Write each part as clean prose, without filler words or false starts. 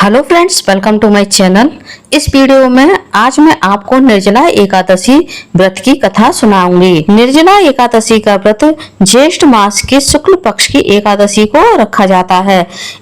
Hello friends, welcome to my channel. इस video में आज मैं आपको निर्जला एकादशी व्रत की कथा सुनाऊंगी। निर्जला एकादशी का व्रत ज्येष्ठ मास के शुक्ल पक्ष की एकादशी को रखा जाता है।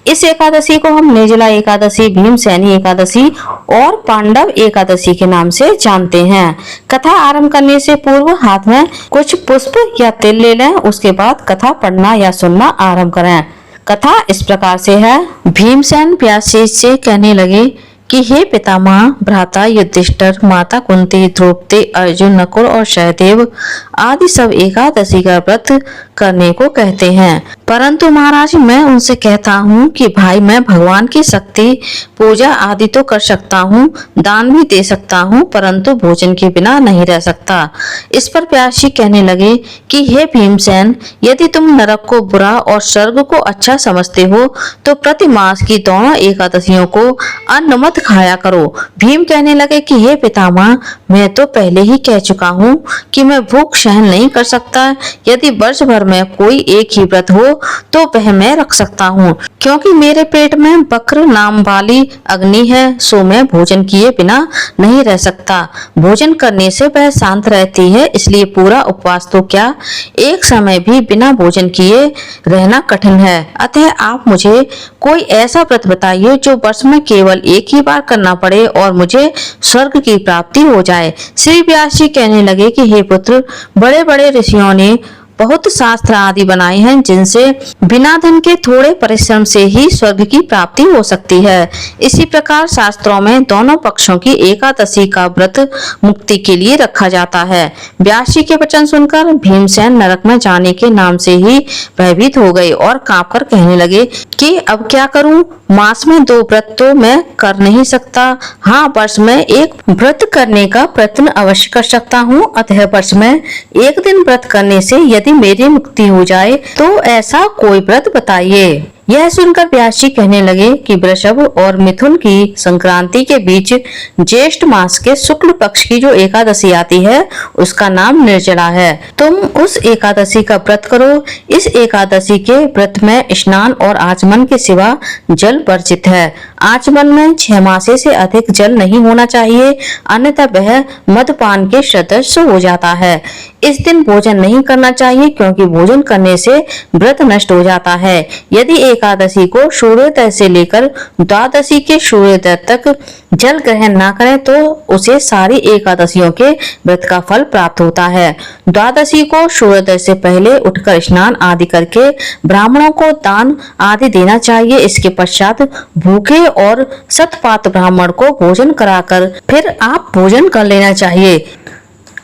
इस एकादशी को हम निर्जला एकादशी, भीमसेनी एकादशी और पांडव एकादशी के नाम से जानते हैं। कथा आरंभ करने से पूर्व हाथ में कुछ पुष्प या तिल ले लें, उसके बाद कथा पढ़ना या सुनना आरंभ करें। कथा इस प्रकार से है। भीमसेन व्यास से कहने लगे कि हे पितामह, भ्राता युधिष्ठिर, माता कुंती, द्रौपदी, अर्जुन, नकुल और सहदेव आदि सब एकादशी का व्रत करने को कहते हैं, परंतु महाराज मैं उनसे कहता हूँ कि भाई मैं भगवान की शक्ति, पूजा आदि तो कर सकता हूँ, दान भी दे सकता हूँ, परंतु भोजन के बिना नहीं रह सकता। इस पर व्यास जी कहने लगे कि हे भीमसेन, यदि तुम नरक को बुरा और स्वर्ग को अच्छा समझते हो तो प्रति मास की दोनों एकादशियों को अन्न मत खाया करो। भीम कहने लगे कि हे पितामह, मैं तो पहले ही कह चुका हूँ कि मैं भूख सहन नहीं कर सकता। यदि वर्ष भर में कोई एक ही व्रत हो तो वह मैं रख सकता हूँ, क्योंकि मेरे पेट में वक्र नाम वाली अग्नि है, सो मैं भोजन किए बिना नहीं रह सकता। भोजन करने से वह शांत रहती है, इसलिए पूरा उपवास तो क्या, एक समय भी बिना भोजन किए रहना कठिन है। अतः आप मुझे कोई ऐसा व्रत बताइए जो वर्ष में केवल एक ही बार करना पड़े और मुझे स्वर्ग की प्राप्ति हो जाए। श्री व्यास जी कहने लगे कि हे पुत्र, बड़े बड़े ऋषियों ने बहुत शास्त्र आदि बनाए हैं, जिनसे बिना धन के थोड़े परिश्रम से ही स्वर्ग की प्राप्ति हो सकती है। इसी प्रकार शास्त्रों में दोनों पक्षों की एकादशी का व्रत मुक्ति के लिए रखा जाता है। व्यास जी के वचन सुनकर भीमसेन नरक में जाने के नाम से ही भयभीत हो गए और कांपकर कहने लगे कि अब क्या करूं? मास में 2 व्रत तो मैं कर नहीं सकता। हाँ, वर्ष में एक व्रत करने का प्रयत्न अवश्य कर सकता हूँ। अतः वर्ष में एक दिन व्रत करने से यदि मेरी मुक्ति हो जाए तो ऐसा कोई व्रत बताइए। यह सुनकर व्यास जी कहने लगे कि वृषभ और मिथुन की संक्रांति के बीच ज्येष्ठ मास के शुक्ल पक्ष की जो एकादशी आती है उसका नाम निर्जला है। तुम उस एकादशी का व्रत करो। इस एकादशी के व्रत में स्नान और आचमन के सिवा जल वर्जित है। आचमन में 6 मासे से अधिक जल नहीं होना चाहिए, अन्यथा वह मदपान के सदृश हो जाता है। इस दिन भोजन नहीं करना चाहिए, क्योंकि भोजन करने से व्रत नष्ट हो जाता है। यदि एकादशी को सूर्योदय से लेकर द्वादशी के सूर्योदय तक जल ग्रहण न करे तो उसे सारी एकादशियों के व्रत का फल प्राप्त होता है। द्वादशी को सूर्योदय से पहले उठकर स्नान आदि करके ब्राह्मणों को दान आदि देना चाहिए। इसके पश्चात भूखे और शतपात ब्राह्मण को भोजन कराकर फिर आप भोजन कर लेना चाहिए।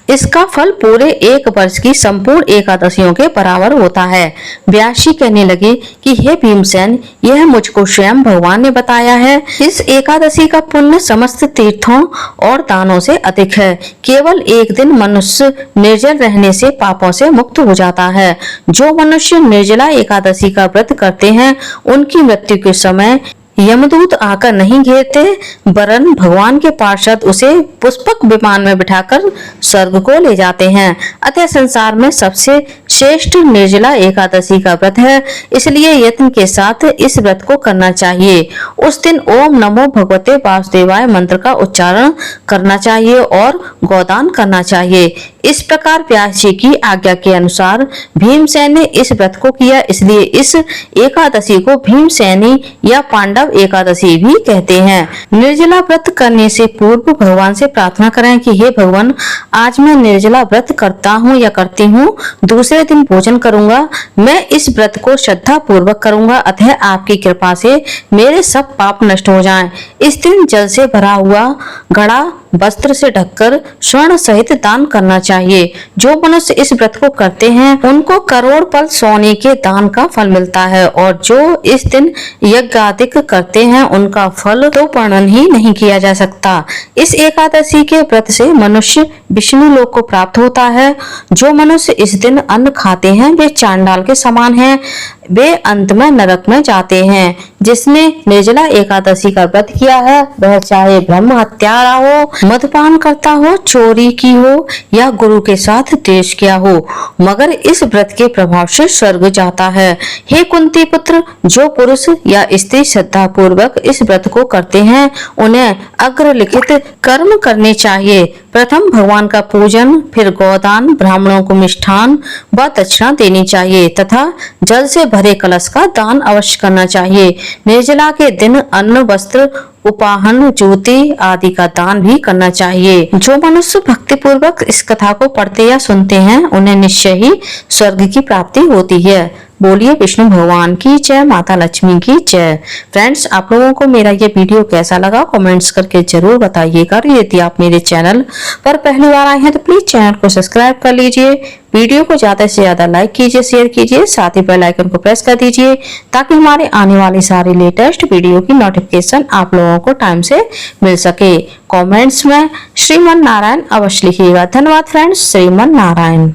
इसका फल पूरे 1 वर्ष की संपूर्ण एकादशियों के बराबर होता है। व्यास जी कहने लगे कि हे भीमसेन, यह मुझको स्वयं भगवान ने बताया है। इस एकादशी का पुण्य समस्त तीर्थों और दानों से अधिक है। केवल एक दिन मनुष्य निर्जल रहने से पापों से मुक्त हो जाता है। जो मनुष्य निर्जला एकादशी का व्रत करते हैं उनकी मृत्यु के समय यमदूत आकर नहीं घेरते, वरन भगवान के पार्षद उसे पुष्पक विमान में बिठाकर स्वर्ग को ले जाते हैं। अतः संसार में सबसे श्रेष्ठ निर्जला एकादशी का व्रत है, इसलिए यत्न के साथ इस व्रत को करना चाहिए। उस दिन ओम नमो भगवते वासुदेवाय मंत्र का उच्चारण करना चाहिए और गोदान करना चाहिए। इस प्रकार व्यास जी की आज्ञा के अनुसार भीमसेन ने इस व्रत को किया, इसलिए इस एकादशी को भीमसेनी या पांडव एकादशी भी कहते हैं। निर्जला व्रत करने से पूर्व भगवान से प्रार्थना करें कि हे भगवान, आज मैं निर्जला व्रत करता हूँ या करती हूँ, दूसरे दिन भोजन करूंगा। मैं इस व्रत को श्रद्धा पूर्वक करूंगा, अतः आपकी कृपा से मेरे सब पाप नष्ट हो जाएं। इस दिन जल से भरा हुआ घड़ा वस्त्र से ढककर स्वर्ण सहित दान करना चाहिए। जो मनुष्य इस व्रत को करते हैं उनको करोड़ पल सोने के दान का फल मिलता है, और जो इस दिन यज्ञादिक करते हैं उनका फल तो वर्णन ही नहीं किया जा सकता। इस एकादशी के व्रत से मनुष्य विष्णु लोक को प्राप्त होता है। जो मनुष्य इस दिन अन्न खाते हैं वे चांडाल के समान हैं। वे अंत में नरक में जाते हैं। जिसने निर्जला एकादशी का व्रत किया है वह चाहे ब्रह्म हत्यारा हो, मदपान करता हो, चोरी की हो या गुरु के साथ द्वेष किया हो, मगर इस व्रत के प्रभाव से स्वर्ग जाता है। हे कुंती पुत्र, जो पुरुष या स्त्री श्रद्धा पूर्वक इस व्रत को करते हैं उन्हें अग्रलिखित कर्म करने चाहिए। प्रथम भगवान का पूजन, फिर गोदान, ब्राह्मणों को मिष्ठान व दक्षिणा देनी चाहिए तथा जल से भरे कलश का दान अवश्य करना चाहिए। निर्जला के दिन अन्न, वस्त्र, उपाहन, जूती आदि का दान भी करना चाहिए। जो मनुष्य भक्ति पूर्वक इस कथा को पढ़ते या सुनते हैं उन्हें निश्चय ही स्वर्ग की प्राप्ति होती है। बोलिए विष्णु भगवान की जय, माता लक्ष्मी की जय। फ्रेंड्स, आप लोगों को मेरा ये वीडियो कैसा लगा कमेंट्स करके जरूर बताइएगा। यदि आप मेरे चैनल पर पहली बार आए हैं तो प्लीज चैनल को सब्सक्राइब कर लीजिए। वीडियो को ज्यादा से ज्यादा लाइक कीजिए, शेयर कीजिए, साथ ही बेल आइकन को प्रेस कर दीजिए ताकि हमारे आने वाली सारी लेटेस्ट वीडियो की नोटिफिकेशन आप लोगों को टाइम से मिल सके। कमेंट्स में श्रीमन नारायण अवश्य लिखिएगा। धन्यवाद फ्रेंड्स। श्रीमन नारायण।